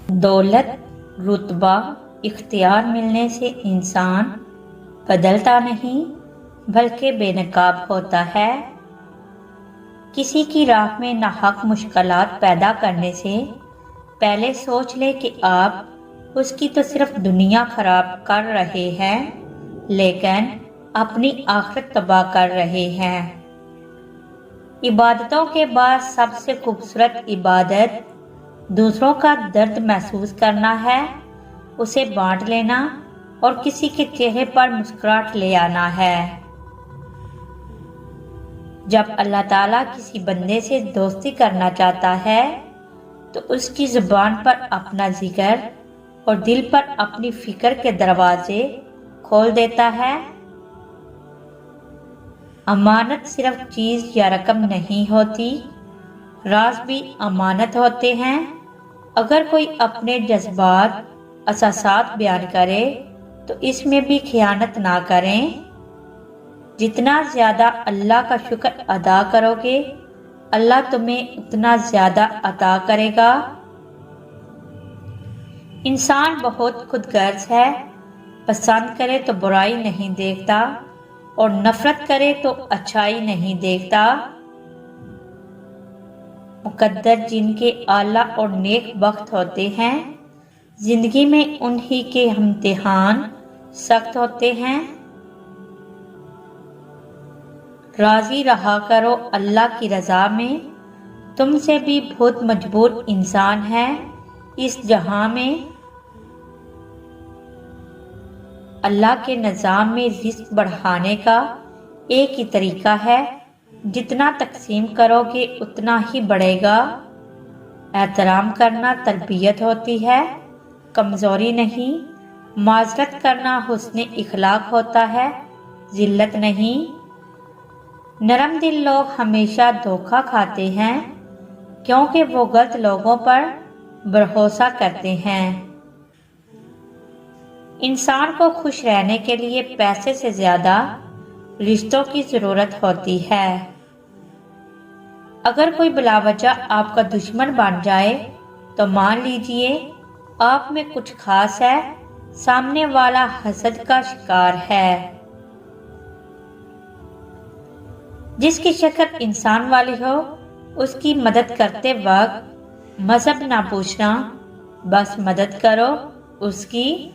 دولت، رتبہ، اختیار ملنے سے انسان بدلتا نہیں بلکہ بے نقاب ہوتا ہے۔ کسی کی راہ میں ناحق مشکلات پیدا کرنے سے پہلے سوچ لے کہ آپ اس کی تو صرف دنیا خراب کر رہے ہیں لیکن اپنی آخرت تباہ کر رہے ہیں۔ عبادتوں کے بعد سب سے خوبصورت عبادت دوسروں کا درد محسوس کرنا ہے، اسے بانٹ لینا اور کسی کے چہرے پر مسکراہٹ لے آنا ہے۔ جب اللہ تعالیٰ کسی بندے سے دوستی کرنا چاہتا ہے تو اس کی زبان پر اپنا ذکر اور دل پر اپنی فکر کے دروازے کھول دیتا ہے۔ امانت صرف چیز یا رقم نہیں ہوتی، راز بھی امانت ہوتے ہیں۔ اگر کوئی اپنے جذبات، احساسات بیان کرے تو اس میں بھی خیانت نہ کریں۔ جتنا زیادہ اللہ کا شکر ادا کرو گے اللہ تمہیں اتنا زیادہ عطا کرے گا۔ انسان بہت خود غرض ہے، پسند کرے تو برائی نہیں دیکھتا اور نفرت کرے تو اچھائی نہیں دیکھتا۔ مقدر جن کے اعلیٰ اور نیک بخت ہوتے ہیں، زندگی میں انہی کے امتحان سخت ہوتے ہیں۔ راضی رہا کرو اللہ کی رضا میں، تم سے بھی بہت مجبور انسان ہے اس جہاں میں۔ اللہ کے نظام میں رزق بڑھانے کا ایک ہی طریقہ ہے، جتنا تقسیم کرو گے اتنا ہی بڑھے گا۔ احترام کرنا تربیت ہوتی ہے، کمزوری نہیں۔ معذرت کرنا حسن اخلاق ہوتا ہے، ذلت نہیں۔ نرم دل لوگ ہمیشہ دھوکہ کھاتے ہیں کیونکہ وہ غلط لوگوں پر بھروسہ کرتے ہیں۔ انسان کو خوش رہنے کے لیے پیسے سے زیادہ رشتوں کی ضرورت ہوتی ہے۔ اگر کوئی بلا وجہ آپ کا دشمن بن جائے تو مان لیجئے آپ میں کچھ خاص ہے، سامنے والا حسد کا شکار ہے۔ جس کی شکل انسان والی ہو اس کی مدد کرتے وقت مذہب نہ پوچھنا، بس مدد کرو اس کی۔